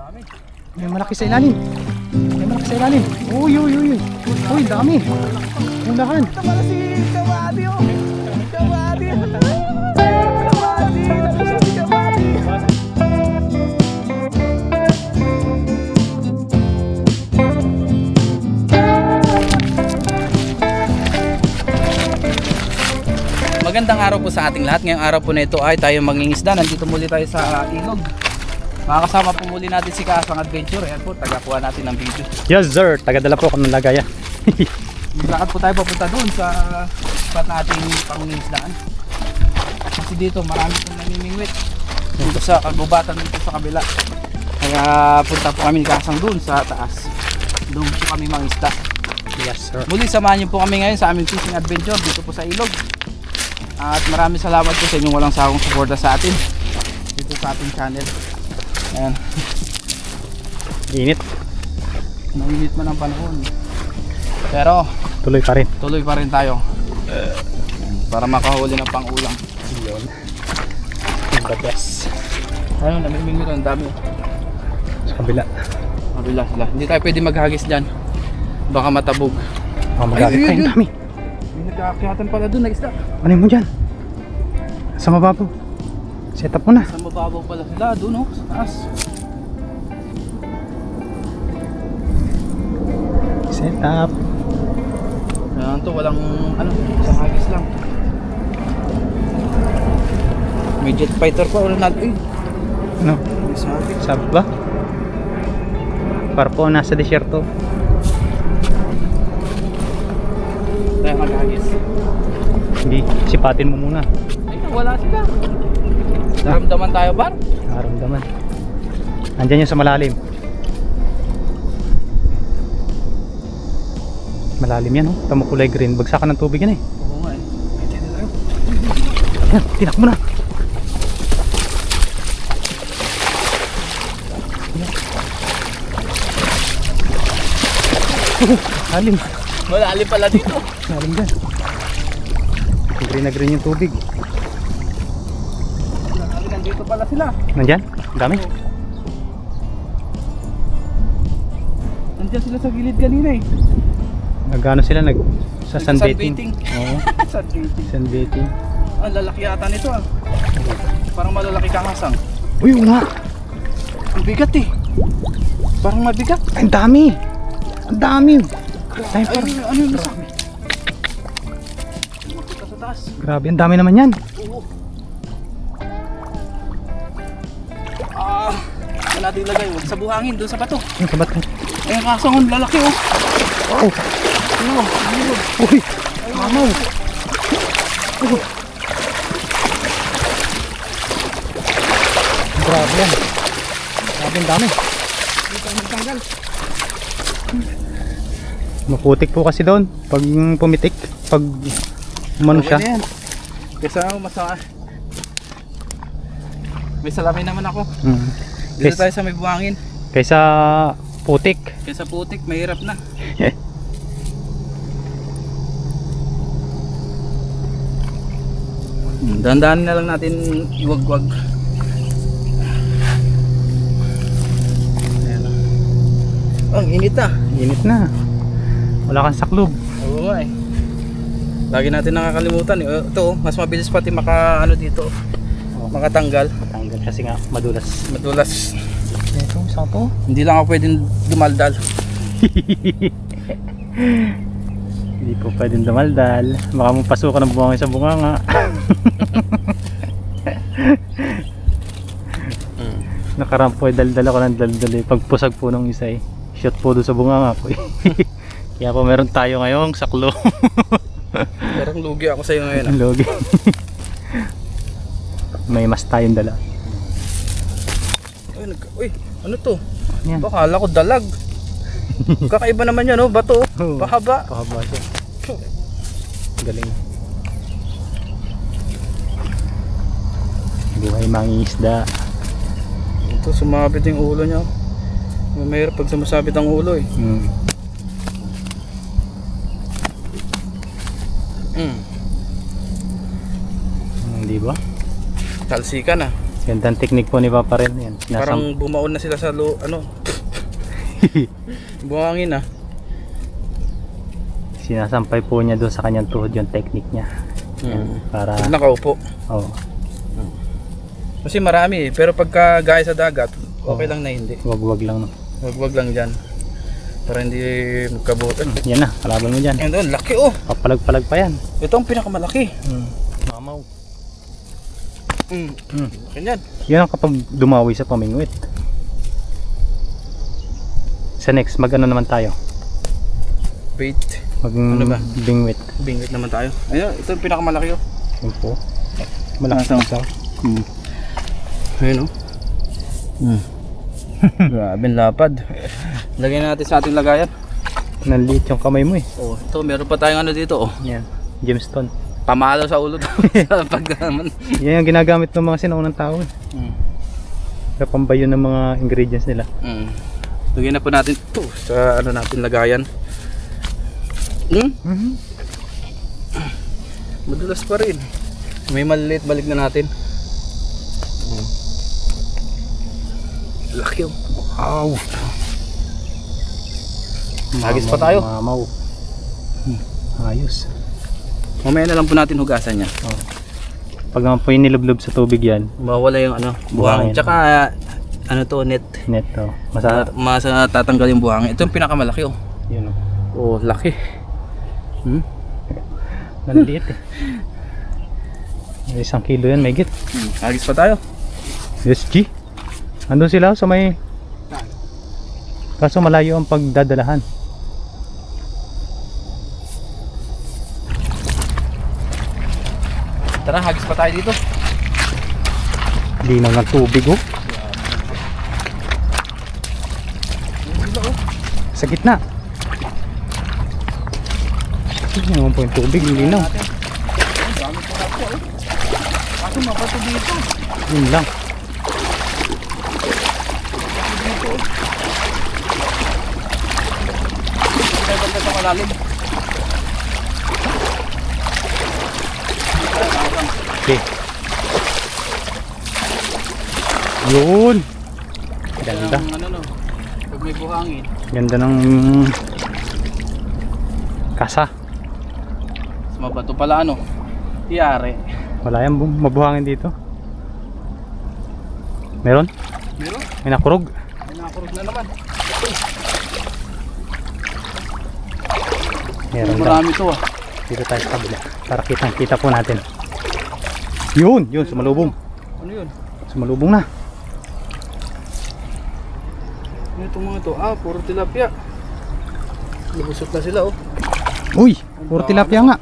May malaki sa ilalim. May malaki sa ilalim. Uy, uy, uy, uy. Uy, dami. Unahan. Ito pala si Kabady, oh. Kabady. Kabady. Nakusap si Kabady. Magandang araw po sa ating lahat. Ngayong araw po na ito ay tayo mangingisda. Nandito muli tayo sa ilog. Makakasama po muli natin si Kasang Adventure. Ayan po, tagakuha natin ng video. Yes sir, tagadala po ako ng lagaya. Maglakad po tayo papunta doon sa spot nating pangingisdaan. Kasi dito marami pong namimingwit. Dito sa kagubatan dito sa kabila. Kaya punta po kami ni Kasang doon sa taas. Doon po kami mangisda. Yes sir. Muli samahan niyo po kami ngayon sa aming fishing adventure dito po sa ilog. At maraming salamat po sa inyong walang sawang suporta sa atin dito sa ating channel. Ayan. Init. Mainit man ang panahon. Pero Tuloy pa rin. tuloy pa rin tayo. Para makahuli ng pang-ulam. Yun. The best. Ayun, namimingwit ang dami. Sa kabila. Mabila sila. Hindi tayo pwede maghagis dyan. Baka matabog. Oh, magalit Ay, tayo. ay, Dami. May nagkakakyatan pala doon na isda. Ano mo dyan? Sa mababaw. Set up mo na. Sa mababaw pala sila. Doon oh, sa taas. Set up. Ayan to, walang ano, sa hagis lang. May jet fighter pa ulit natin. Ano? May sabi. Sabi ba? Para po nasa desierto. Tayo maghagis. Hindi, sipatin mo muna. Ay, wala sila. Naramdaman tayo ba? Naramdaman. Andyan yung sa malalim. Malalim yan, oh. Tamo kulay green. Bagsakan ng tubig yan eh. Oo nga eh. May tindi tayo. Ayan, tinak mo na. Lalim. Malalim pala dito. Lalim dyan. Green na green yung tubig. Nandito pala sila. Nandyan? Ang dami. Nandiyan sila sa gilid kanina eh. Nagano sila sa sunbathing. Sunbathing. Oo, Sunbathing. sunbathing. Ang lalaki yata nito ah. Parang malalaki kakasang. Uy, oo nga. Ang bigat eh. Parang mabigat. Ay, ang dami. Ang dami. Ay, Ay, ano yung nasa? Makita sa taas. grabe, ang dami naman yan. Oo. Saan natin ilagay? Huwag sa buhangin, doon sa bato. Yung kabat ko. Ay, kasang ang lalaki oh. Oh, Ano? Ano? uy, mamaw. Oh. Grabe yan. Grabe, ang dami. Dito ang tanggal. Maputik po kasi doon pag pumitik, pag umano siya. Okay na yan. Kesa masama. May salamin naman ako. Dito tayo sa may buhangin. Kaysa putik. Kesa putik, mahirap na. Dandahan na lang natin iwagwag. Ayan. Oh, ang init ah. Init na. Wala kang saklob. Oo nga eh. Lagi natin nakakalimutan eh. Ito oh, mas mabilis pati maka ano dito. Makatanggal. Tanggal kasi nga madulas. Madulas. Ito, saan to? Hindi lang ako pwedeng dumaldal. Hindi po pwedeng dumaldal. Baka mong pasukan ng buhangin sa bunganga. Nakaraan po ay daldal ako ng daldal eh. Pagpusag po ng isa eh. Shot po doon sa bunganga po eh. Kaya po meron tayo ngayong saklo. Parang lugi ako sa'yo ngayon ah. Logi. May mas tayong dala. Uy, ano to? Yan. Baka akala ko dalag. Kakaiba naman yan oh, bato oh. Oo. Pahaba. Pahaba siya. Galing. Buhay mangingisda. Ito, sumabit yung ulo niya. Mahirap pag sumasabit ang ulo eh. Di ba? Talsikan ah. Gandang technique po ni Papa rin. Yan. Parang bumaon na sila sa buhangin ah. Sinasampay po niya doon sa kanyang tuhod yung technique niya. Yan, para Pag nakaupo. oh, Kasi marami eh. Pero pagka gaya sa dagat, okay lang na hindi. wag lang no. Wag lang dyan. Para hindi magkabutan. Yan na, kalaban mo diyan. Yan doon, laki oh. Papalag-palag pa yan. Ito ang pinakamalaki. Mamaw. Ganyan. Yan ang kapag dumawi sa pamingwit. Sa next, mag-ano naman tayo? Bait. Ano ba? Bingwit. Bingwit naman tayo. Ayun, ito yung pinakamalaki oh. Yun po. Malakas ang isa. Ayun oh. Grabe lapad. Lagyan natin sa ating lagayan. Nanliit yung kamay mo eh. Oh, ito meron pa tayong ano dito oh. Yan. Gemstone. Pamalo sa ulo to. Pag naman. Yan yung ginagamit ng mga sinaunang tao eh. Para pambayo ng mga ingredients nila. Lagyan na po natin ito sa ano natin lagayan. Madulas pa rin. May maliliit, balik na natin. Laki oh. Wow. Hagis pa tayo. Mamaw. Ayos. Mamaya na lang po natin hugasan niya. Pag naman po yung nilublob sa tubig yan, Mawala yung ano, buhangin. Buhangin. Tsaka ano to, net. neto. Tatanggal yung buhangin. Ito yung pinakamalaki oh. Yun o. Oh, laki. Nanliit eh. May 1 kilo yan, may git. Hagis pa tayo. Yes, G. Andun sila sa may... Kaso malayo ang pagdadalahan. Tara, hagis pa tayo dito. Linaw ng tubig oh. Sa gitna. Tignan mo po yung tubig, linaw. Dami po na po oh. Kaso mabato dito. Yun lang. Kaya banda sa malalim. Okay. Yun. Ganda. Ano no, pag may buhangin. Ganda ng kasa. Mabato pala ano. Tiyari. Wala yan mabuhangin dito. Meron? Meron? May nakurog. May nakakurog na naman. Meron daw. Marami to ah. Dito tayo sa kabila. Para kitang-kita po natin. Yun! Yun! Sumalubong. Ano yun? Sumalubong na. Ano itong mga to? Ah, puro tilapia. Lubusot na sila oh. Uy! Puro tilapia nga.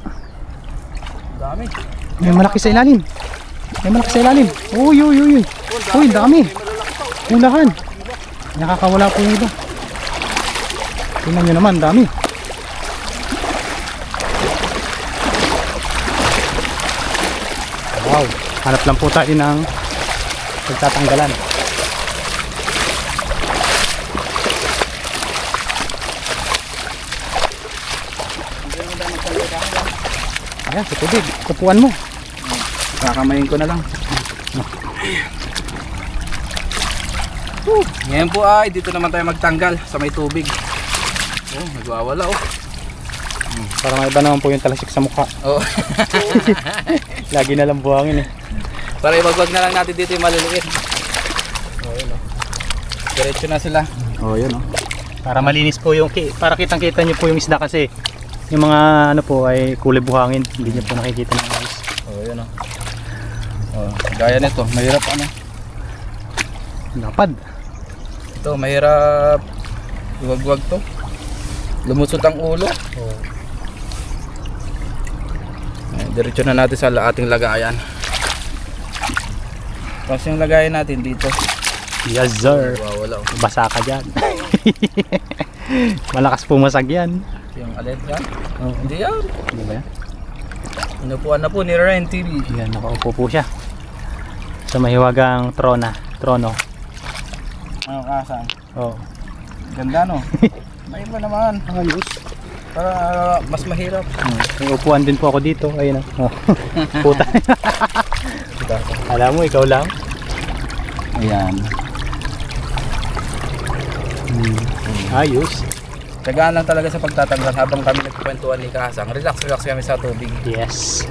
Dami. May malaki sa ilalim. May malaki sa ilalim. Uy! Uy! Uy! Uy! Uy! Dami! Ulahan! Nakakawala po yung iba. Tingnan nyo naman. Dami. Wow! Hanap lang po tayo ng pagtatanggalan. Ayan, sa tubig. Tupuan mo. Kakamayin ko na lang. Ngayon po ay dito naman tayo magtanggal sa may tubig. Oh, nagwawala oh. Para maiba naman po yung talasik sa mukha. Oh. Lagi na lang buhangin eh. Para ibagwag na lang natin dito yung maliliit. Oh, yun oh. Diretso na sila. Oh, yun oh. Para malinis po yung para kitang-kita niyo po yung isda kasi yung mga ano po ay kulay buhangin, hindi niyo po nakikita ng ayos. Oh, yun oh. Oh, gaya nito, mahirap ano. Lapad. Ito, mahirap iwagwag to. Lumusot ang ulo. Oh. Diretso na natin sa ating lagayan. Tapos yung lagayan natin dito. Yes sir. Wala oh. Basa ka dyan. Malakas pumasag yan. Yung alin yan? Oh. Hindi yan. Hindi ba yan? Inupuan na po ni Ren TV. Yan, nakaupo po siya. Sa mahiwagang trono. Ano kasan? Oh. Ganda no? May iba naman. Ayos. Para mas mahirap. May upuan din po ako dito. Ayun oh. Puta. Alam mo, ikaw lang. Ayan. Ayos. Tagaan lang talaga sa pagtatanggal habang kami nagkukwentuhan ni Kasang. Relax kami sa tubig. Yes.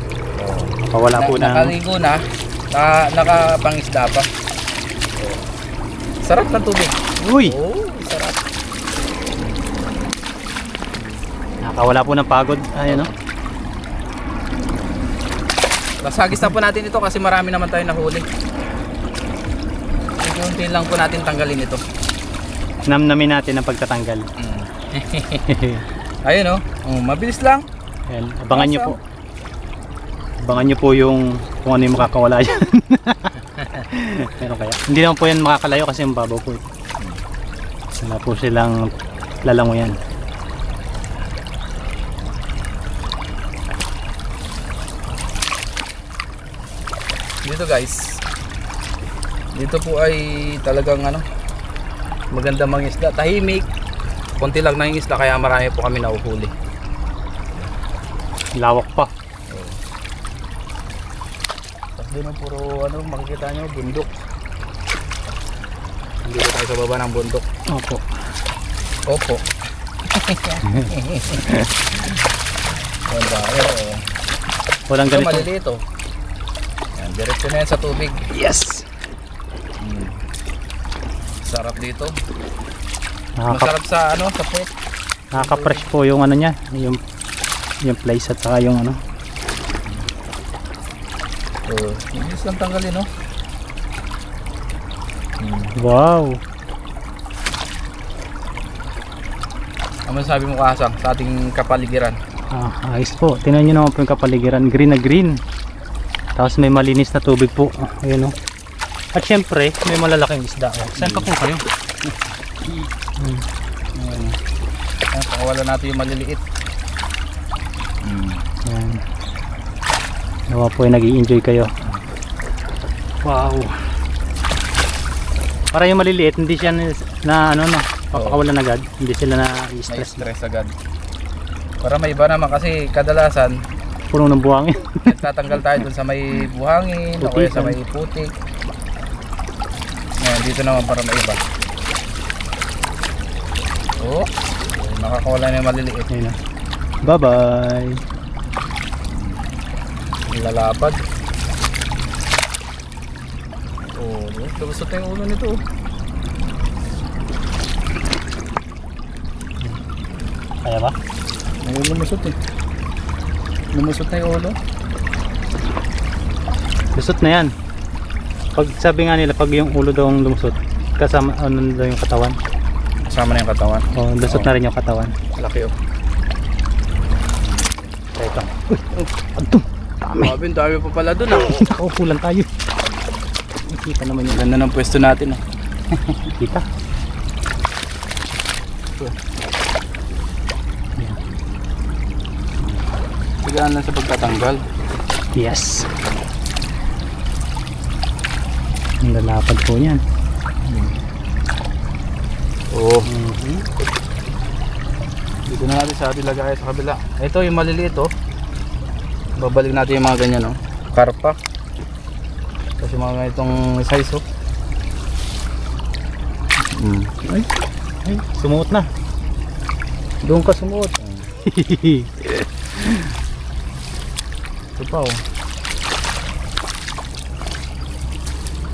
Pawala po ng... Nakaligo na, nakapangisda pa. Sarap ng tubig. Uy! Oh, sarap. Nakawala po ng pagod. Ayun, no? Lasagis na po natin ito kasi marami naman tayo nahuli. Unti lang po natin tanggalin ito. Namnamin natin ang pagtatanggal. Ayun, oh. Mabilis lang. Ayan, abangan nyo po. Abangan nyo po yung kung ano yung makakawala dyan. Meron kaya? Hindi naman po yan makakalayo kasi mababaw po. Wala po silang lalangoyan. Dito guys. Dito po ay talagang maganda mangisda. Tahimik. Konti lang na yung isda kaya marami po kami nahuhuli. Lawak pa. Tapos doon ang puro makikita nyo, bundok. Dito tayo sa baba ng bundok. Opo. Opo. Walang Ito ganito. maliliit oh. Yan, diretso na yan sa tubig. Yes! Sarap dito. Masarap sa sa puwet. Nakaka-fresh po yung niya, yung place at saka yung Oh, hindi lang tanggalin oh. Wow! Ano sabi mo Kasang sa ating kapaligiran? Ayos po. Tingnan nyo naman po yung kapaligiran. Green na green. Tapos may malinis na tubig po. Ayun o. At syempre, may malalaking isda. Saan pa po kayo? Pakawala natin yung maliliit. Ayan. Nawa po yung nag-i-enjoy kayo. Wow! Para yung maliliit, hindi siya papakawalan agad. Hindi sila na-stress. Stress agad. Para may iba naman kasi kadalasan Puno ng buhangin. nagtatanggal tayo dun sa may buhangin o kaya sa may putik. Ngayon, dito naman para may iba. Oh, nakakawala na yung maliliit. Ayun na. Bye-bye! Lalapad. Oh, lumusot na yung ulo nito. Kaya ba? May lumusot eh. Lumusot na yung ulo. Lusot na yan. Pag sabi nga nila, pag yung ulo daw ang lumusot, kasama daw yung katawan. Kasama na yung katawan. Oh, lusot na rin yung katawan. Laki oh. Teka. Uy! Adto! Dami! Dami pa pala dun ah. Nakaupulan tayo. Kita naman yung Ganda ng pwesto natin ah. kita. Sigaan lang sa pagtatanggal. Yes. Ang lalapad po niyan. Oo. Dito na natin sa ating lagay sa kabila. Ito yung maliliit oh. Babalik natin yung mga ganyan oh. Karpa. Kasi mga ganitong size oh. Ay, sumuot na. Doon ka sumuot. Ito pa oh.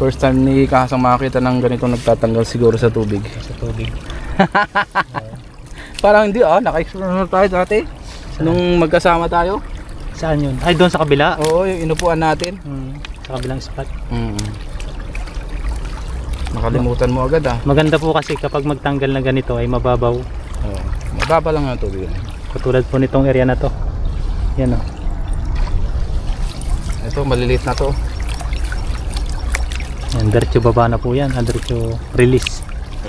First time ni Kasang makakita ng ganitong nagtatanggal siguro sa tubig. Sa tubig. Parang hindi naka-explore na tayo dati. Nung magkasama tayo. Saan yun? Ay, doon sa kabila. Oo, yung inupuan natin. Sa kabilang spot. Nakalimutan mo agad ah. Maganda po kasi kapag magtanggal na ganito ay mababaw. Oo. Mababa lang ang tubig. Katulad po nitong area na to. Yan o. Ito, maliliit na to. Yan, diretso baba na po yan. Diretso release.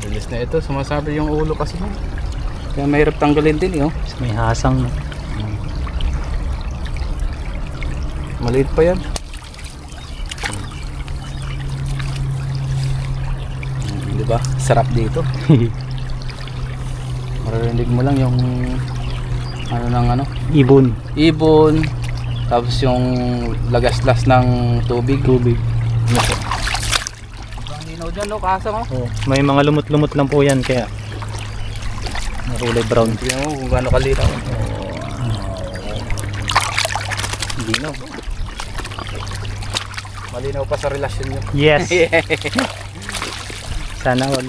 Release na ito. Sumasabi yung ulo kasi mo. Kaya mahirap tanggalin din oh. May hasang. Maliit pa yan. Diba? Sarap dito. Maririnig mo lang yung Ibon. ibon. Tapos yung lagaslas ng tubig. Tubig. Ang linaw dyan no, kasang oh. Oh, may mga lumot-lumot lang po yan kaya kulay brown. Tingnan mo kung gaano kalinaw. Hindi no. Malinaw pa sa relasyon nyo. Yes. Sana all.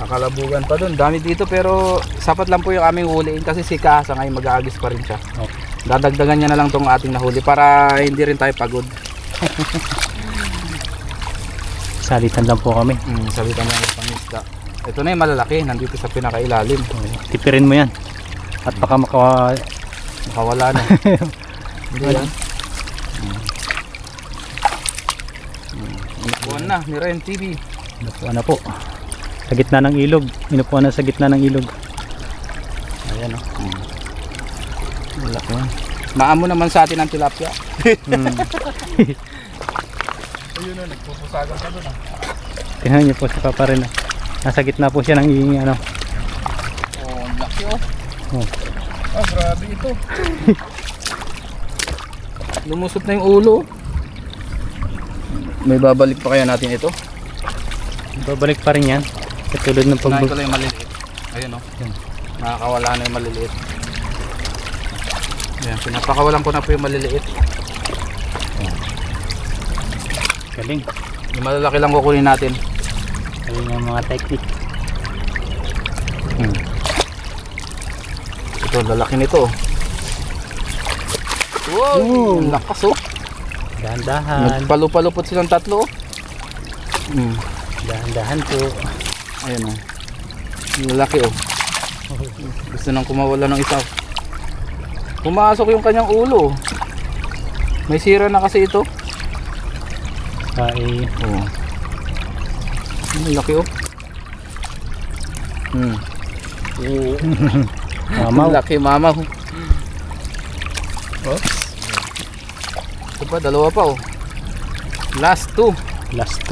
Nakalabugan pa dun. Dami dito pero sapat lang po yung aming huliin kasi si Kaasa ngayon mag-aagis pa rin siya. Okay. Dadagdagan niya na lang tong ating nahuli para hindi rin tayo pagod. Salitan lang po kami. Sabitan lang yung pangisda. Ito na yung malalaki, nandito sa pinakailalim. Tipirin mo yan. At baka Makawala na. Hindi yan. Inupuan na, ni Ren TV. Inupuan na po. Sa gitna ng ilog. Inupuan na sa gitna ng ilog. Ayan o. Malaki yan. Maamo naman sa atin ang tilapia. Ayun o, nagpupusagan ka doon ah. Tingnan niyo po si Papa rin. Nasa gitna po siya ng ano. Oh, ang laki oh. Oh. Ah, grabe ito. Lumusot na yung ulo. May babalik pa kaya natin ito? Babalik pa rin yan. Katulad ng Kunain ko lang yung maliliit. Ayun oh. Nakakawala na yung maliliit. Ayan, pinapakawalan ko na po yung maliliit. Galing. Yung malalaki lang kukunin natin. Galing ang mga technique. Ito, lalaki nito. Wow! Ang lakas oh. Dahan-dahan. Nagpalupalupot silang tatlo oh. Dahan-dahan po. Ayun oh. Yung lalaki oh. Gusto nang kumawala ng isa. Pumasok yung kanyang ulo. May sira na kasi ito. Ay, Oh. Ang laki oh. mamaw. Ang laki mamaw. Oops. Ito pa, dalawa pa oh. Last two. Last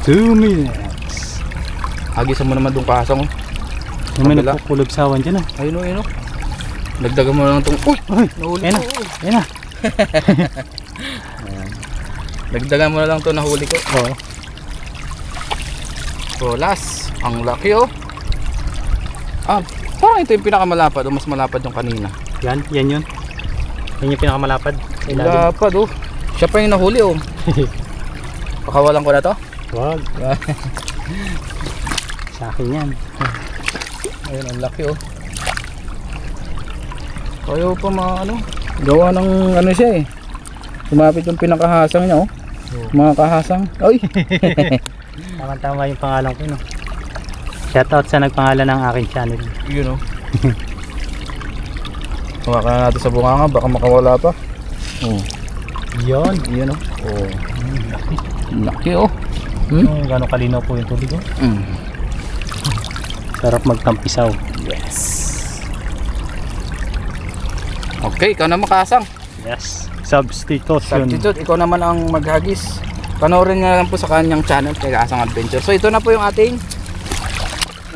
2 minutes. Agisan mo naman doon kasang oh. May Kabila. nagkukulog sawan dyan ah. Ayun oh, ayun oh. Nagdagan mo na lang itong. Uy! Uy! Nahuli Ayan ko. na. Ayan na. Nagdagan mo na lang ito, nahuli ko. Oo. So last, ang laki oh. Ah, parang ito yung pinakamalapad o mas malapad yung kanina. Yan yun. Yan yung pinakamalapad. Malapad oh. Siya pa yung nahuli oh. Pakawalan ko na to. Wag. Sa akin yan. Ayun, ang laki oh. Ayaw pa ano, gawa ng ano siya eh. Sumapit yung pinakahasang niya oh. Mga kahasang. Ay! Tama-tama yung pangalan ko no. Shoutout sa nagpangalan ng aking channel. Yun oh. Hawakan na natin sa bunganga, baka makawala pa. Oh. Yun. Yun oh. Oh. Laki oh. Gano'ng kalinaw po yung tubig oh. Sarap magtampisaw. Yes. Okay, ikaw na makasang. Yes. Substitution. Substitute, ikaw naman ang maghagis. Panoorin nga lang po sa kanyang channel, kay Kaasang Adventure. So ito na po yung ating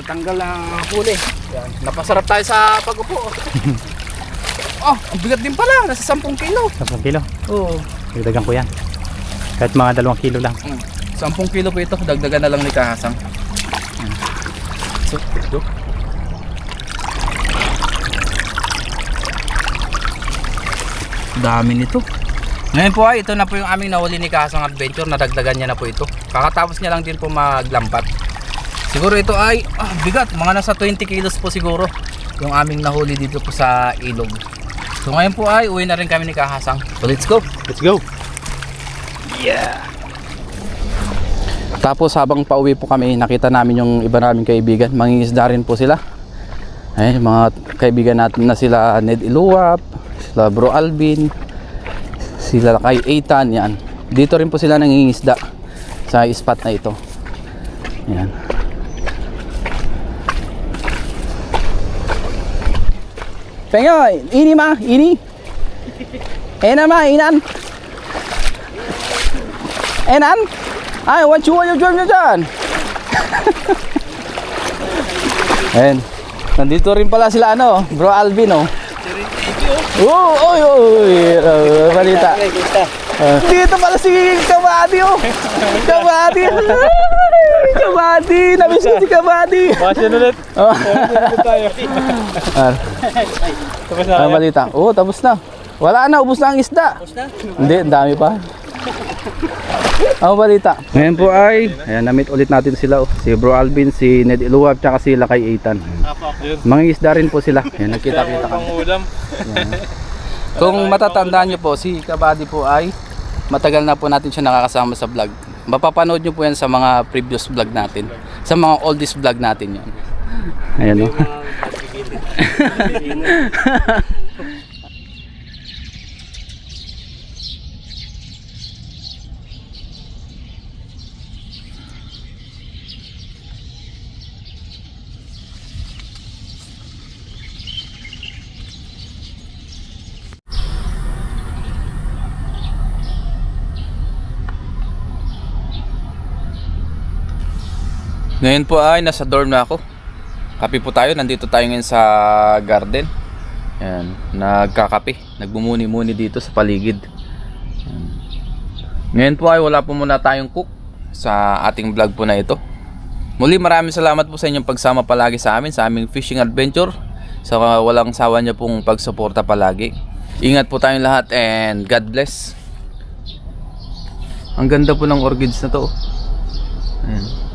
natanggal na huli. Yan. Napasarap tayo sa pag-upo. Oh, ang bigat din pala. Nasa 10 kilo. 10 kilo. Oo. Dagdagan ko yan. Kahit mga 2 kilo lang. 10 kilo po ito. Dagdagan na lang ni Kahasang. So, ito. Dami nito. Ngayon po ay ito na po yung aming nahuli ni Kahasang Adventure. Nadagdagan niya na po ito. Kakatapos niya lang din po maglambat. Siguro ito ay bigat. Mga nasa 20 kilos po siguro yung aming nahuli dito po sa ilog. So ngayon po ay uwi na rin kami ni Kahasang. So let's go. Let's go. Yeah. Tapos habang pauwi po kami, nakita namin yung iba naming kaibigan. Mangingisda rin po sila. Ay, mga kaibigan natin na sila Ned Iluwap, sila Bro Alvin, sila kay Ethan, yan. Dito rin po sila nangingisda sa spot na ito. Yan. Pengoy, ini ma, ini. Ena ma, inan. Enan? Ay, want you join nyo dyan. Ayan. Nandito rin pala sila ano, Bro Alvin oh. Oy, balita. Dito pala si Kabady, oh. Kabady. Kabady. Namiss ko si Kabady. Bakit ulit? Oh. tayo. Tapos na Ang balita. Oo, tapos na. Wala na, ubos na ang isda. Hindi, ang dami pa. Ang balita. Ngayon po ay, ayan, na-meet ulit natin sila. Oh. Si Bro Alvin, si Ned Iluwag, tsaka si Lakay Eitan. Mga isda rin po sila. Ayan, nagkita-kita kami. ulam. Kung matatandaan nyo po, si Kabady po ay matagal na po natin siya nakakasama sa vlog. Mapapanood nyo po yan sa mga previous vlog natin. Sa mga oldest vlog natin yan. Ayan o. Ngayon po ay nasa dorm na ako. Kape po tayo, nandito tayo ngayon sa garden. Ayan, nagkakape, nagbumuni-muni dito sa paligid. Ayan. Ngayon po ay wala po muna tayong cook sa ating vlog po na ito. Muli maraming salamat po sa inyong pagsama palagi sa amin, sa aming fishing adventure. Sa walang sawa niyo pong pagsuporta palagi. Ingat po tayong lahat and God bless. Ang ganda po ng orchids na to. Ayan.